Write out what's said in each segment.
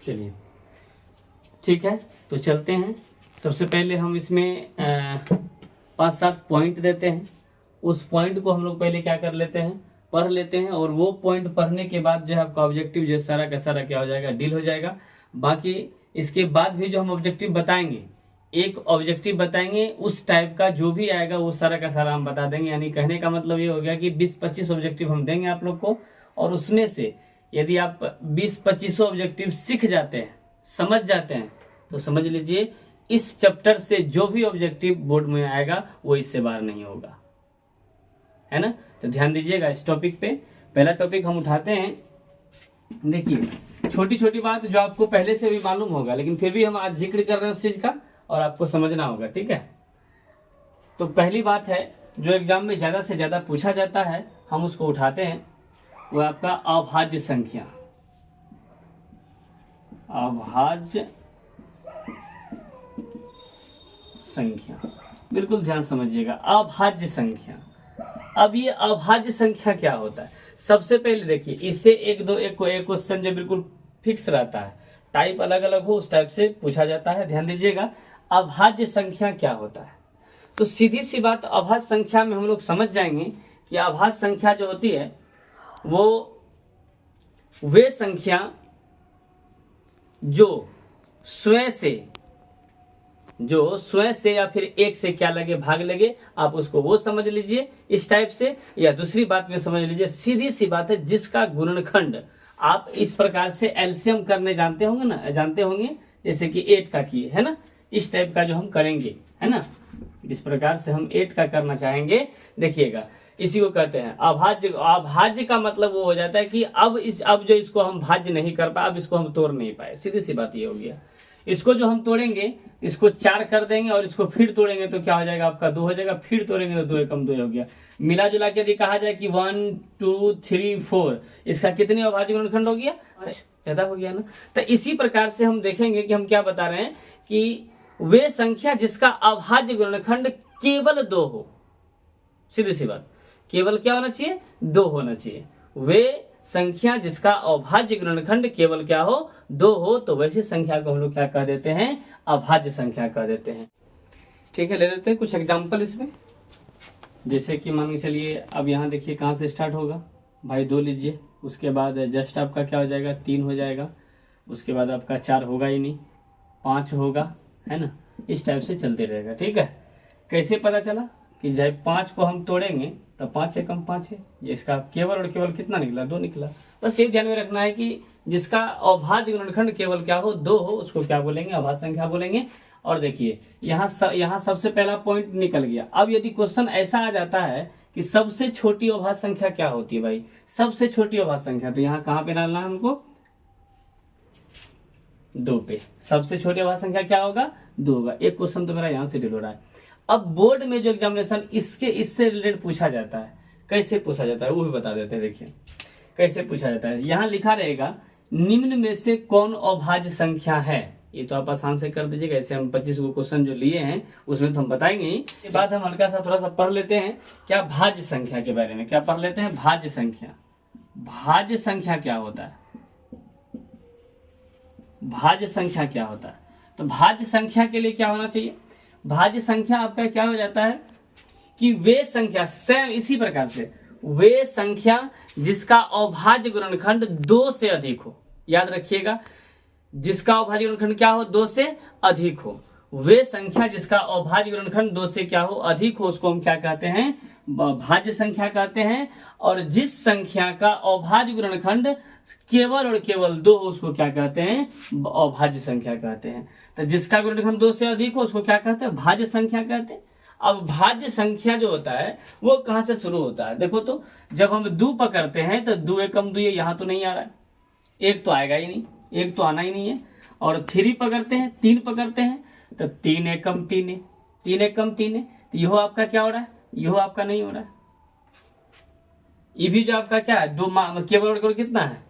चलिए ठीक है, तो चलते हैं। सबसे पहले हम इसमें 5-7 पॉइंट देते हैं। उस पॉइंट को हम लोग पहले क्या कर लेते हैं, पढ़ लेते हैं, और वो पॉइंट पढ़ने के बाद जो है आपका ऑब्जेक्टिव जो सारा का सारा क्या हो जाएगा, डील हो जाएगा। बाकी इसके बाद भी जो हम ऑब्जेक्टिव बताएंगे, एक ऑब्जेक्टिव बताएंगे, उस टाइप का जो भी आएगा वो सारा का सारा हम बता देंगे। यानी कहने का मतलब ये हो गया कि 20-25 ऑब्जेक्टिव हम देंगे आप लोग को, और उसमें से यदि आप 20-25 ऑब्जेक्टिव सीख जाते हैं, समझ जाते हैं, तो समझ लीजिए इस चैप्टर से जो भी ऑब्जेक्टिव बोर्ड में आएगा वो इससे बाहर नहीं होगा, है ना। तो ध्यान दीजिएगा इस टॉपिक पे। पहला टॉपिक हम उठाते हैं। देखिए छोटी छोटी बात जो आपको पहले से भी मालूम होगा, लेकिन फिर भी हम आज जिक्र कर रहे हैं उस चीज का, और आपको समझना होगा, ठीक है। तो पहली बात है जो एग्जाम में ज्यादा से ज्यादा पूछा जाता है, हम उसको उठाते हैं, वो आपका अभाज्य संख्या। अभाज्य संख्या, बिल्कुल ध्यान समझिएगा, अभाज्य संख्या। अब ये अभाज्य संख्या क्या होता है, सबसे पहले देखिए, इससे एक क्वेश्चन जो बिल्कुल फिक्स रहता है, टाइप अलग अलग हो उस टाइप से पूछा जाता है। ध्यान दीजिएगा, अभाज्य संख्या क्या होता है। तो सीधी सी बात, अभाज्य संख्या में हम लोग समझ जाएंगे कि अभाज्य संख्या जो होती है वो वे संख्या जो स्वयं से या फिर एक से क्या लगे, भाग लगे, आप उसको वो समझ लीजिए इस टाइप से। या दूसरी बात में समझ लीजिए, सीधी सी बात है, जिसका गुणनखंड आप इस प्रकार से एलसीएम करने जानते होंगे जैसे कि 8 का किए, है ना, इस टाइप का जो हम करेंगे, है ना, इस प्रकार से हम 8 का करना चाहेंगे। देखिएगा, इसी को कहते हैं अभाज्य। अभाज्य का मतलब वो हो जाता है कि अब जो इसको हम भाज्य नहीं कर पाए, अब इसको हम तोड़ नहीं पाए, सीधी सी बात ये हो गया। इसको जो हम तोड़ेंगे, इसको 4 कर देंगे, और इसको फिर तोड़ेंगे तो क्या हो जाएगा, आपका 2 हो जाएगा, फिर तोड़ेंगे तो 2 एकम 2 हो गया। मिला जुला के यदि कहा जाए कि 1 2 3 4, इसका कितने अभाज्य गुणनखंड हो गया, ज्यादा हो गया ना। तो इसी प्रकार से हम देखेंगे कि हम क्या बता रहे हैं कि वे संख्या जिसका अभाज्य गुणनखंड केवल 2 हो, सीधी सी बात, केवल क्या होना चाहिए, 2 होना चाहिए। वे संख्या जिसका अभाज्य गुणनखंड केवल क्या हो, 2 हो, तो वैसी संख्या को हम लोग क्या कह देते हैं, अभाज्य संख्या कह देते हैं। ठीक है, ले लेते हैं कुछ एग्जाम्पल इसमें। जैसे कि मान के चलिए, अब यहाँ देखिए कहाँ से स्टार्ट होगा भाई, 2 लीजिए, उसके बाद जस्ट आपका क्या हो जाएगा, 3 हो जाएगा, उसके बाद आपका 4 होगा ही नहीं, 5 होगा, है ना, इस टाइप से चलते रहेगा। ठीक है, कैसे पता चला कि जब 5 को हम तोड़ेंगे तो 5 एकम 5 है, ये इसका केवल और केवल कितना निकला, 2 निकला। बस ये ध्यान में रखना है कि जिसका अभाज्य गुणनखंड केवल क्या हो, 2 हो, उसको क्या बोलेंगे, अभाज्य संख्या बोलेंगे। और देखिए यहाँ सबसे पहला पॉइंट निकल गया। अब यदि क्वेश्चन ऐसा आ जाता है कि सबसे छोटी अभाज्य संख्या क्या होती है भाई, सबसे छोटी अभाज्य संख्या, तो यहाँ कहाँ पे डालना है हमको, 2 पे। सबसे छोटी अभाज्य संख्या क्या होगा, 2 होगा। एक क्वेश्चन तो मेरा यहाँ से डिल हो रहा है। अब बोर्ड में जो एग्जामिनेशन इससे रिलेटेड पूछा जाता है, कैसे पूछा जाता है वो भी बता देते हैं। देखिए कैसे पूछा जाता है, यहाँ लिखा रहेगा निम्न में से कौन अभाज्य संख्या है। ये तो आप आसान से कर दीजिएगा, ऐसे हम 25 को क्वेश्चन जो लिए हैं उसमें तो हम बताएंगे ही। इसके बाद हम हल्का सा थोड़ा सा पढ़ लेते हैं क्या, भाज्य संख्या के बारे में। क्या पढ़ लेते हैं, भाज्य संख्या। भाज्य संख्या क्या होता है, भाज्य संख्या क्या होता है। तो भाज्य संख्या के लिए क्या होना चाहिए, भाज्य संख्या आपका क्या हो जाता है कि वे संख्या, सेम इसी प्रकार से, वे संख्या जिसका अभाज्य गुणनखंड 2 से अधिक हो। याद रखिएगा, जिसका अभाज्य गुणनखंड क्या हो, 2 से अधिक हो। वे संख्या जिसका अभाज्य गुणनखंड 2 से क्या हो, अधिक हो, उसको हम क्या कहते हैं, भाज्य संख्या कहते हैं। और जिस संख्या का अभाज्य गुणनखंड केवल और केवल 2 हो, उसको क्या कहते हैं, अभाज्य संख्या कहते हैं। तो जिसका गुणनखंड 2 से अधिक हो उसको क्या कहते हैं, भाज्य संख्या कहते हैं। अब भाज्य संख्या जो होता है वो कहाँ से शुरू होता है, देखो तो जब हम 2 पकड़ते हैं तो 2 एकम 2, यहाँ तो नहीं आ रहा है, 1 तो आएगा ही नहीं, 1 तो आना ही नहीं है। और 3 पकड़ते हैं, 3 पकड़ते हैं तो 3 एकम 3 है, 3 एकम 3 है, तो यह आपका क्या हो रहा है, यह आपका नहीं हो रहा है। ये भी जो आपका क्या है, 2 केवल कितना है,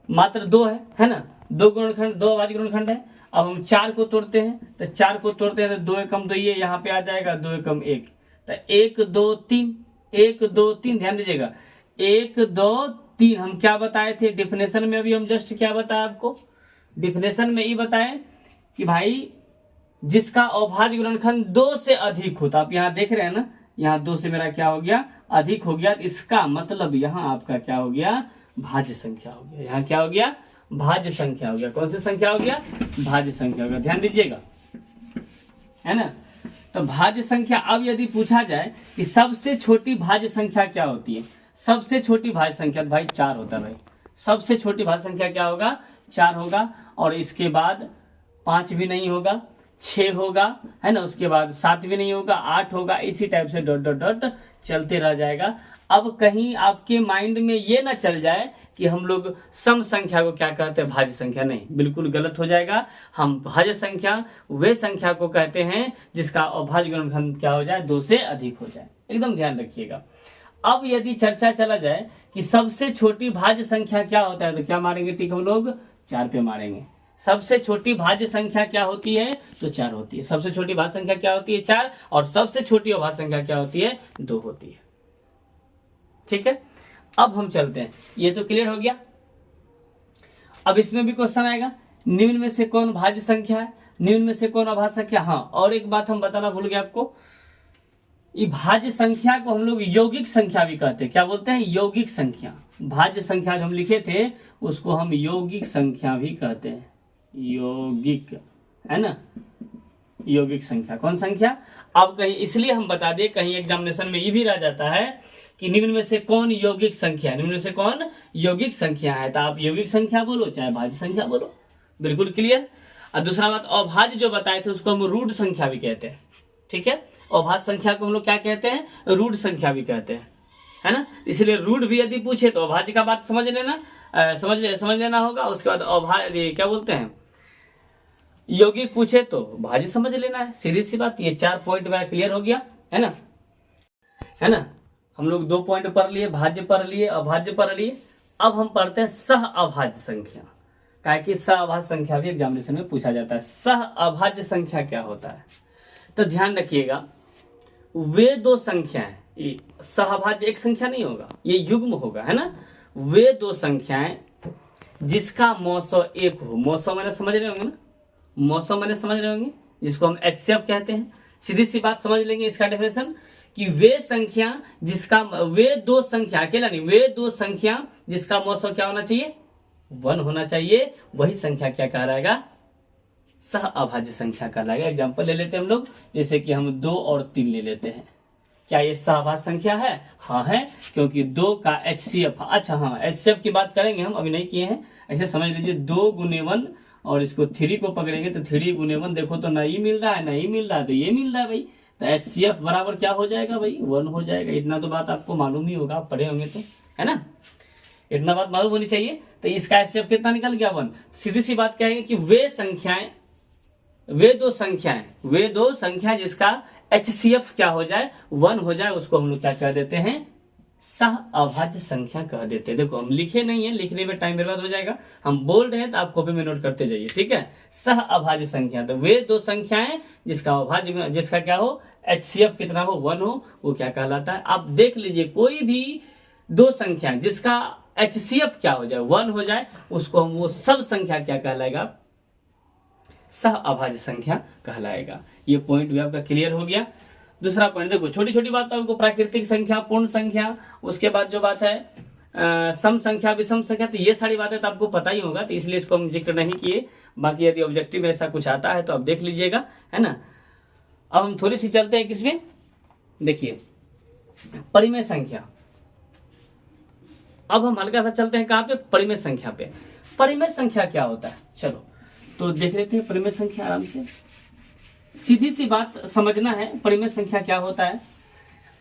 मात्र 2 है ना, 2 गुणनखंड, 2 अभाज्य गुणनखंड है। अब हम 4 को तोड़ते हैं, तो 4 को तोड़ते हैं तो 2 एकम 2, ये यहाँ पे आ जाएगा 2 एकम 1, तो 1 2 3, 1 2 3, ध्यान दीजिएगा, 1 2 3 हम क्या बताए थे डेफिनेशन में, अभी हम जस्ट क्या बताया आपको, डिफिनेशन में ये बताएं कि भाई जिसका अभाज्य गुणनखंड 2 से अधिक हो, तो आप यहाँ देख रहे हैं ना, यहाँ 2 से मेरा क्या हो गया, अधिक हो गया, इसका मतलब यहाँ आपका क्या हो गया, भाज्य संख्या हो गया। यहाँ क्या हो गया, भाज्य संख्या हो गया। कौन सी संख्या हो गया, भाज्य संख्या हो गया। ध्यान दीजिएगा, है ना। तो भाज्य संख्या, अब यदि पूछा जाए कि सबसे छोटी भाज्य संख्या क्या होती है, सबसे छोटी भाज्य संख्या भाई 4 होता है भाई। सबसे छोटी भाज्य संख्या क्या होगा, 4 होगा। और इसके बाद 5 भी नहीं होगा, 6 होगा, है ना। उसके बाद 7 भी नहीं होगा, 8 होगा। इसी टाइप से डॉट डॉट डॉट चलते रह जाएगा। अब कहीं आपके माइंड में ये ना चल जाए कि हम लोग सम संख्या को क्या कहते हैं, भाज्य संख्या। नहीं, बिल्कुल गलत हो जाएगा। हम भाज्य संख्या वे संख्या को कहते हैं जिसका अभाज्य गुणनखंड क्या हो जाए, 2 से अधिक हो जाए। एकदम ध्यान रखिएगा। अब यदि चर्चा चला जाए कि सबसे छोटी भाज्य संख्या क्या होता है, तो क्या मारेंगे टिक हम लोग, 4 पे मारेंगे। सबसे छोटी भाज्य संख्या क्या होती है, तो 4 होती है। सबसे छोटी भाज्य संख्या क्या होती है, 4। और सबसे छोटी अभाज्य संख्या क्या होती है, 2 होती है। ठीक है, अब हम चलते हैं। ये तो क्लियर हो गया। अब इसमें भी क्वेश्चन आएगा, निम्न में से कौन भाज्य संख्या है, निम्न में से कौन अभाज्य संख्या। हाँ, और एक बात हम बताना भूल गए आपको, ये भाज्य संख्या को हम लोग यौगिक संख्या भी कहते हैं। क्या बोलते हैं, यौगिक संख्या। भाज्य संख्या जो हम लिखे थे उसको हम यौगिक संख्या भी कहते हैं। यौगिक, है ना, यौगिक संख्या। कौन संख्या, अब कहीं इसलिए हम बता दें, कहीं एग्जामिनेशन में ये भी रह जाता है कि निम्न में से कौन यौगिक संख्या, निम्न में से कौन यौगिक संख्या है, तो आप यौगिक संख्या बोलो चाहे भाज्य संख्या बोलो, बिल्कुल क्लियर। और दूसरा बात, अभाज्य जो बताए थे उसको हम रूढ़ संख्या भी कहते हैं। ठीक है, अभाज्य संख्या को हम लोग क्या कहते हैं, रूढ़ संख्या भी कहते हैं, है ना। इसलिए रूढ़ भी यदि पूछे तो अभाज्य का बात समझ लेना, समझ लेना होगा। उसके बाद अभाज्य क्या बोलते हैं, यौगिक पूछे तो भाज्य समझ लेना है, सीधी सी बात। ये 4 पॉइंट मेरा क्लियर हो गया, है ना, है ना। हम लोग 2 पॉइंट पढ़ लिए, भाज्य पढ़ लिए, अभाज्य पढ़ लिए। अब हम पढ़ते हैं सह अभाज्य संख्या, काहे कि सह अभाज्य संख्या भी एग्जामिनेशन में पूछा जाता है। सह अभाज्य संख्या क्या होता है, तो ध्यान रखिएगा, वे 2 संख्याएं, सहभाज्य एक संख्या नहीं होगा, ये युग्म होगा, है ना। वे 2 संख्याएं जिसका मौसो 1 हो, मौसो मैंने समझ रहे होंगे ना, मौसो मैंने समझ रहे होंगे, जिसको हम HCF कहते हैं। सीधी सी बात समझ लेंगे इसका डेफिनेशन कि वे संख्या जिसका, वे 2 संख्या, अकेला नहीं, वे 2 संख्या जिसका मौसो क्या होना चाहिए, 1 होना चाहिए, वही संख्या क्या कहलाएगा, सह अभाज्य संख्या कहलाएगा। एग्जाम्पल ले लेते हैं हम लोग, जैसे कि हम 2 और 3 ले लेते हैं। क्या ये सहभाज्य संख्या है, हाँ है, क्योंकि 2 का HCF। अच्छा हाँ, HCF की बात करेंगे हम, अभी नहीं किए हैं। ऐसे समझ लीजिए 2 गुने 1, और इसको 3 को पकड़ेंगे तो 3 गुने 1, देखो तो ना ये मिल रहा है ना ये मिल रहा है, तो ये मिल रहा है भाई। तो HCF बराबर क्या हो जाएगा भाई, 1 हो जाएगा। इतना तो बात आपको मालूम ही होगा, आप पढ़े होंगे तो, है ना, इतना बात मालूम होनी चाहिए। तो इसका HCF कितना निकल गया, 1। सीधी सी बात कहेंगे कि वे संख्याएं, वे 2 संख्याएं, वे 2 संख्या जिसका HCF क्या हो जाए, 1 हो जाए, उसको हम लोग क्या कह देते हैं, सह अभाज्य संख्या कह देते हैं। देखो हम लिखे नहीं है, लिखने में टाइम बर्बाद हो जाएगा, हम बोल रहे हैं तो आप कॉपी में नोट करते जाइए, ठीक है। सह अभाज्य संख्या, तो वे 2 संख्याएं जिसका अभाज्य, जिसका क्या हो, HCF कितना हो, 1 हो, वो क्या कहलाता है। आप देख लीजिए, कोई भी 2 संख्या जिसका HCF क्या हो जाए, 1 हो जाए, उसको हम वो सब संख्या क्या कहलाएगा, सह अभाज्य संख्या कहलाएगा। ये पॉइंट भी आपका क्लियर हो गया। दूसरा पॉइंट देखो, छोटी छोटी बात आपको, प्राकृतिक संख्या, पूर्ण संख्या, उसके बाद जो बात है सम संख्या, विषम संख्या, तो ये सारी बातें तो आपको पता ही होगा, तो इसलिए इसको हम जिक्र नहीं किए। बाकी यदि ऑब्जेक्टिव में ऐसा कुछ आता है तो आप देख लीजिएगा, है ना। अब हम थोड़ी सी चलते हैं किसमें, देखिए परिमेय संख्या। अब हम हल्का सा चलते हैं कहाँ पे, परिमेय संख्या पे। परिमेय संख्या क्या होता है, चलो तो देख लेते हैं परिमेय संख्या आराम से। सीधी सी बात समझना है, परिमेय संख्या क्या होता है।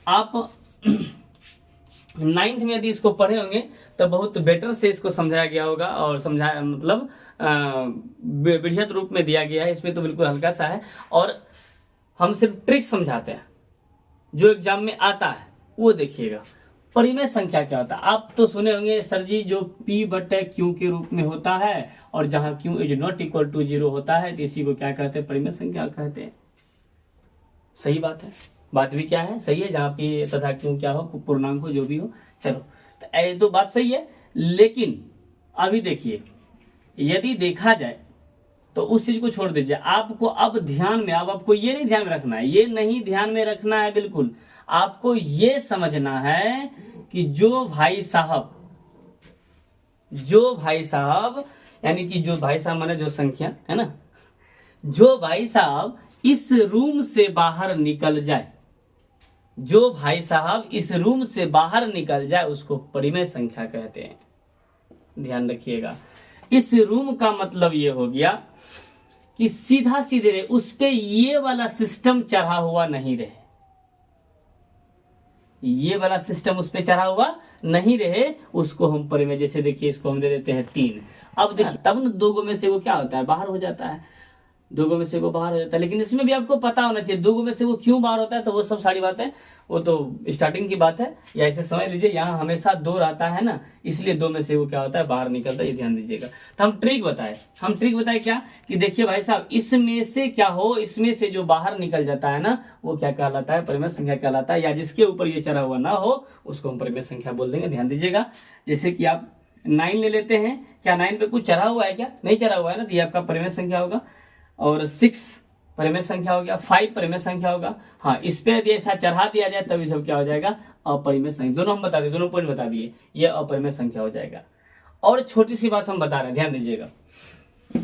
आप 9th में यदि इसको पढ़े होंगे तो बहुत बेटर से इसको समझाया गया होगा, और समझाया मतलब विधिवत रूप में दिया गया है। इसमें तो बिल्कुल हल्का सा है, और हम सिर्फ ट्रिक समझाते हैं, जो एग्जाम में आता है वो देखिएगा। परिमेय संख्या क्या होता है, आप तो सुने होंगे सर जी, जो P/Q के रूप में होता है, और जहां Q is not equal to 0 होता है, तो इसी को क्या कहते हैं, परिमेय संख्या कहते हैं। सही बात है, बात भी क्या है, सही है, जहाँ P तथा Q क्या हो, पूर्णांक हो, जो भी हो। चलो तो ये तो बात सही है, लेकिन अभी देखिए यदि देखा जाए तो उस चीज को छोड़ दीजिए, आपको अब ध्यान में, अब आपको ये नहीं ध्यान में रखना है, ये नहीं ध्यान में रखना है बिल्कुल, आपको ये समझना है कि जो भाई साहब यानी कि जो भाई साहब माने जो संख्या है ना, जो भाई साहब इस रूम से बाहर निकल जाए, जो भाई साहब इस रूम से बाहर निकल जाए उसको परिमेय संख्या कहते हैं। ध्यान रखिएगा, इस रूम का मतलब ये हो गया कि सीधा सीधे रहे, उस पे ये वाला सिस्टम चढ़ा हुआ नहीं रहे, ये वाला सिस्टम उस पे चढ़ा हुआ नहीं रहे, उसको हम परिमेय, जैसे देखिए इसको हम दे देते हैं 3। अब देखिए तब न दो गो में से वो क्या होता है, बाहर हो जाता है, दो गो में से वो बाहर हो जाता है। लेकिन इसमें भी आपको पता होना चाहिए दो गो में से वो क्यों बाहर होता है, तो वो सब सारी बातें वो तो स्टार्टिंग की बात है, या ऐसे समझ लीजिए यहाँ हमेशा 2 रहता है ना, इसलिए 2 में से वो क्या होता है, बाहर निकलता है, ये ध्यान दीजिएगा। तो हम ट्रिक बताए क्या कि देखिए भाई साहब, इसमें से क्या हो, इसमें से जो बाहर निकल जाता है ना वो क्या कहलाता है, परिमेय संख्या कहलाता है, या जिसके ऊपर ये चढ़ा हुआ ना हो उसको हम परिमेय संख्या बोल देंगे। ध्यान दीजिएगा, जैसे कि आप 9 ले लेते हैं, क्या 9 पे कुछ चढ़ा हुआ है, क्या नहीं चढ़ा हुआ है ना, तो ये आपका परिमेय संख्या होगा। और 6 परिमेय संख्या हो गया, 5 परिमेय संख्या होगा। हाँ, इस पे यदि ऐसा चढ़ा दिया जाए तब ये सब क्या हो जाएगा, अपरिमेय संख्या। दोनों हम बता दिए, दोनों पॉइंट बता दिए, ये अपरिमेय संख्या हो जाएगा। और छोटी सी बात हम बता रहे हैं, ध्यान दीजिएगा,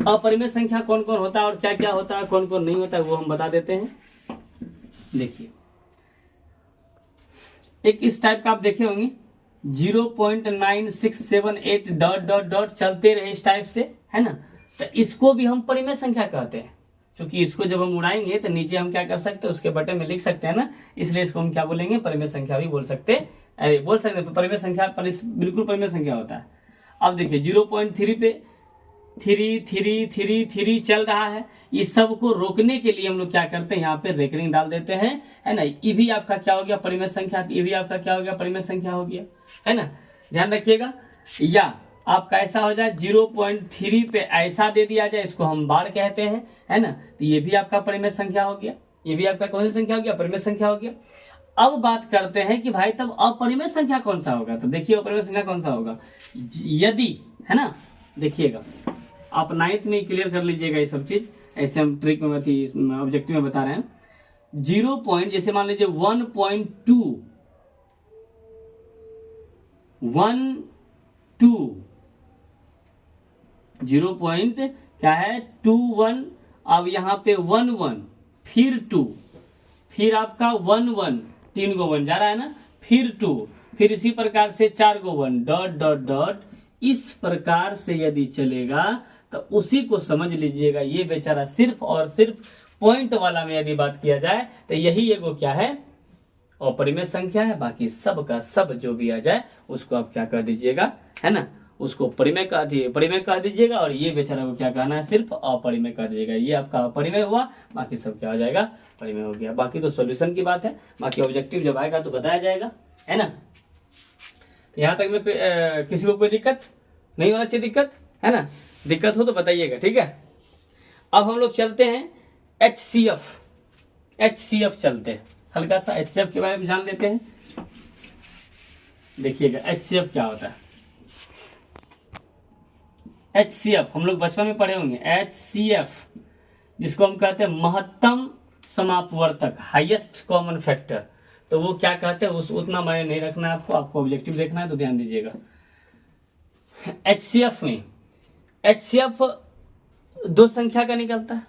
अपरिमेय संख्या कौन कौन होता है और क्या क्या होता है, कौन कौन नहीं होता है, वो हम बता देते हैं। देखिए एक इस टाइप का आप देखे होंगे 0.9678 डॉट डॉट डॉट चलते रहे इस टाइप से, है ना, तो इसको भी हम परिमेय संख्या कहते हैं। क्योंकि इसको जब हम उड़ाएंगे तो नीचे हम क्या कर सकते हैं, उसके बटन में लिख सकते हैं ना, इसलिए इसको हम क्या बोलेंगे, परिमेय संख्या भी बोल सकते हैं, परिमेय संख्या बिल्कुल परिमेय संख्या होता है। अब देखिए 0.3 पे 3 चल रहा है, इस सब को रोकने के लिए हम लोग क्या करते हैं, यहाँ पे रेकरिंग डाल देते हैं, है ना, ये भी आपका क्या हो गया, परिमेय संख्या, ये भी आपका क्या हो गया, परिमेय संख्या हो गया, है ना। ध्यान रखिएगा, या आपका ऐसा हो जाए 0.3 पे ऐसा दे दिया जाए, इसको हम बार कहते हैं, है ना, तो ये भी आपका परिमेय संख्या हो गया, ये भी आपका कौन सी संख्या हो गया, परिमेय संख्या हो गया। अब बात करते हैं कि भाई तब अपरिमेय संख्या कौन सा होगा, तो देखिए अपरिमेय संख्या कौन सा होगा, यदि, है ना, देखिएगा आप 9th में क्लियर कर लीजिएगा ये सब चीज, ऐसे हम ट्रिक में ऑब्जेक्टिव में बता रहे हैं। 0 पॉइंट, जैसे मान लीजिए 1.2 0 पॉइंट क्या है 21, अब यहाँ पे 1 फिर 2, फिर आपका 1 3 गो 1 जा रहा है ना, फिर 2, फिर इसी प्रकार से 4 गो 1 डॉट डॉट डॉट, इस प्रकार से यदि चलेगा तो उसी को समझ लीजिएगा, ये बेचारा सिर्फ और सिर्फ पॉइंट वाला में यदि बात किया जाए तो यही एगो क्या है, अपरिमेय संख्या है। बाकी सब का सब जो भी आ जाए उसको आप क्या कह दीजिएगा, है ना, उसको परिमेय कह दीजिएगा, और ये बेचारा को क्या कहना है, सिर्फ अपरिमेय कह दीजिएगा। ये आपका अपरिमेय हुआ, बाकी सब क्या हो जाएगा, परिमेय हो गया। बाकी तो सॉल्यूशन की बात है, बाकी ऑब्जेक्टिव जब आएगा तो बताया जाएगा, है ना। तो यहाँ तक में किसी को कोई दिक्कत नहीं होना चाहिए, दिक्कत है ना, दिक्कत हो तो बताइएगा, ठीक है। अब हम लोग चलते हैं HCF चलते हैं, हल्का सा HCF के बारे में जान लेते हैं। देखिएगा HCF क्या होता है। HCF हम लोग बचपन में पढ़े होंगे, HCF जिसको हम कहते हैं महत्तम समापवर्तक, हाईएस्ट कॉमन फैक्टर, तो वो क्या कहते हैं, उस उतना मायने नहीं रखना है आपको ऑब्जेक्टिव देखना है तो ध्यान दीजिएगा। HCF में HCF 2 संख्या का निकलता है,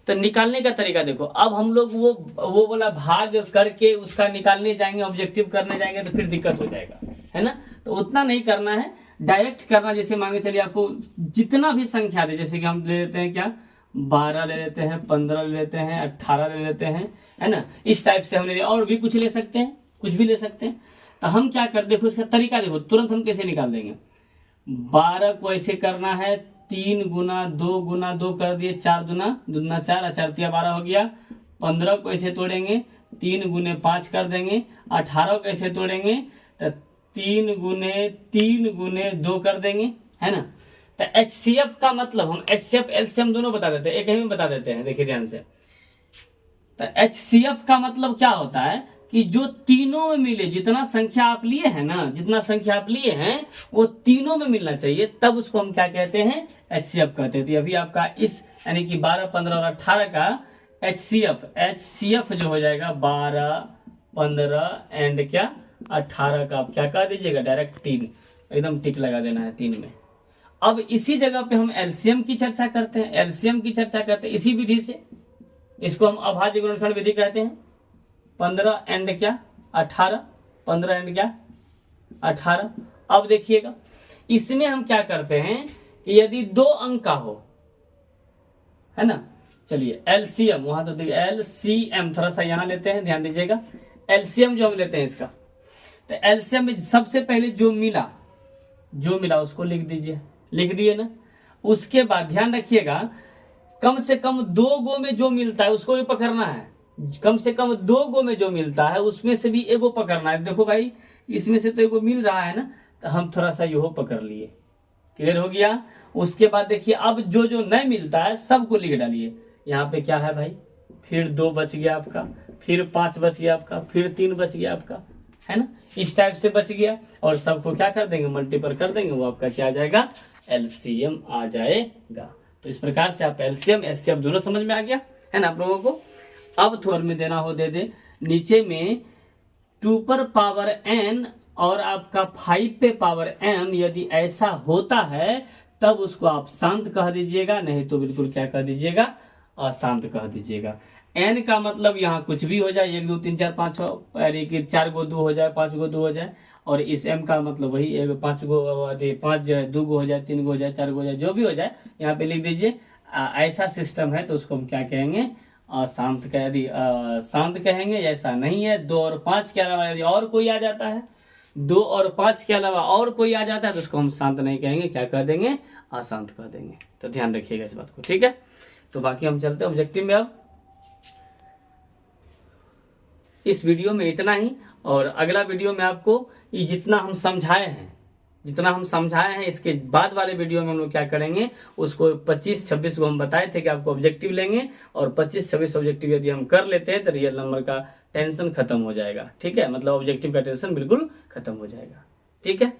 तो निकालने का तरीका देखो। अब हम लोग वो वाला भाग करके उसका निकालने जाएंगे, ऑब्जेक्टिव करने जाएंगे तो फिर दिक्कत हो जाएगा, है ना। तो उतना नहीं करना है, डायरेक्ट करना। जैसे मान के चलिए आपको जितना भी संख्या दे, जैसे कि हम ले लेते हैं क्या, 12 ले लेते हैं, 15 ले लेते हैं, 18 ले लेते हैं, है ना, इस टाइप से हमने, और भी कुछ ले सकते हैं, कुछ भी ले सकते हैं। तो हम क्या कर, देखो इसका तरीका देखो, तुरंत हम कैसे निकाल देंगे। 12 को ऐसे करना है, 3 गुना 2 गुना 2 कर दिए, 4 दूना 4, 4 12 हो गया। 15 को ऐसे तोड़ेंगे, 3 गुने 5 कर देंगे। 18 को ऐसे तोड़ेंगे तो 3 गुने 2 कर देंगे, है ना। तो HCF का मतलब, हम HCF LCM दोनों बता देते हैं, एक ही में बता देते हैं, देखिए ध्यान से। तो HCF का मतलब क्या होता है, कि जो तीनों में मिले, जितना संख्या आप लिए हैं ना, जितना संख्या आप लिए हैं वो तीनों में मिलना चाहिए, तब उसको हम क्या कहते हैं, HCF कहते हैं। तो अभी आपका इस यानी कि 12, 15 और 18 का HCF जो हो जाएगा 12, 15 एंड क्या 18 का आप क्या कह दीजिएगा, डायरेक्ट 3, एकदम टिक लगा देना है 3 में। अब इसी जगह पे हम एलसीएम की चर्चा करते हैं, एलसीएम की चर्चा करते हैं इसी विधि से, इसको हम अभाज्य गुणनखंड विधि कहते हैं। 15 एंड क्या 18, 15 एंड क्या 18। अब देखिएगा इसमें हम क्या करते हैं कि यदि 2 अंक का हो, है ना, चलिए एलसीएम, वहां तो देखिए एलसीएम थोड़ा सा यहाँ लेते हैं, ध्यान दीजिएगा, एलसीएम जो हम लेते हैं इसका, तो एलसीएम में सबसे पहले जो मिला उसको लिख दीजिए, लिख दिए ना। उसके बाद ध्यान रखिएगा कम से कम 2 गो में जो मिलता है उसको भी पकड़ना है, कम से कम 2 गो में जो मिलता है उसमें से भी एगो पकड़ना है। देखो भाई इसमें से तो एगो मिल रहा है ना, तो हम थोड़ा सा यो पकड़ लिए, क्लियर हो गया। उसके बाद देखिए अब जो नहीं मिलता है सबको लिख डालिए। यहाँ पे क्या है भाई, फिर 2 बच गया आपका, फिर 5 बच गया आपका, फिर 3 बच गया आपका, है ना, इस टाइप से बच गया। और सबको क्या कर देंगे, मल्टीपल कर देंगे, वो आपका क्या आ जाएगा, एलसीएम आ जाएगा। तो इस प्रकार से आप एलसीएम एचसीएफ दोनों समझ में आ गया है ना आप लोगों को। अब थोड़ा में देना हो दे दे, नीचे में 2 पर पावर n और आपका 5 पे पावर m यदि ऐसा होता है तब उसको आप शांत कह दीजिएगा, नहीं तो बिल्कुल क्या कह दीजिएगा, अशांत कह दीजिएगा। n का मतलब यहाँ कुछ भी हो जाए, 1 2 3 4 5 6, यानी कि 4 गो 2 हो जाए, 5 गो 2 हो जाए, और इस m का मतलब वही 5 गो 5 जो है 2 गो हो जाए, 3 गो हो जाए, 4 गो हो जाए, जो भी हो जाए यहाँ पे लिख दीजिए। ऐसा सिस्टम है तो उसको हम क्या कहेंगे, अशांत कह, यदि शांत कहेंगे। ऐसा नहीं है 2 और 5 के अलावा यदि और कोई आ जाता है, 2 और 5 के अलावा और कोई आ जाता है तो उसको हम शांत नहीं कहेंगे, क्या कह देंगे, अशांत कह देंगे। तो ध्यान रखिएगा इस बात को, ठीक है। तो बाकी हम चलते हैं ऑब्जेक्टिव में। अब इस वीडियो में इतना ही, और अगला वीडियो में आपको ये जितना हम समझाए हैं इसके बाद वाले वीडियो में हम लोग क्या करेंगे, उसको 25-26 को हम बताए थे कि आपको ऑब्जेक्टिव लेंगे, और 25-26 ऑब्जेक्टिव यदि हम कर लेते हैं तो रियल नंबर का टेंशन खत्म हो जाएगा, ठीक है, मतलब ऑब्जेक्टिव का टेंशन बिल्कुल खत्म हो जाएगा, ठीक है।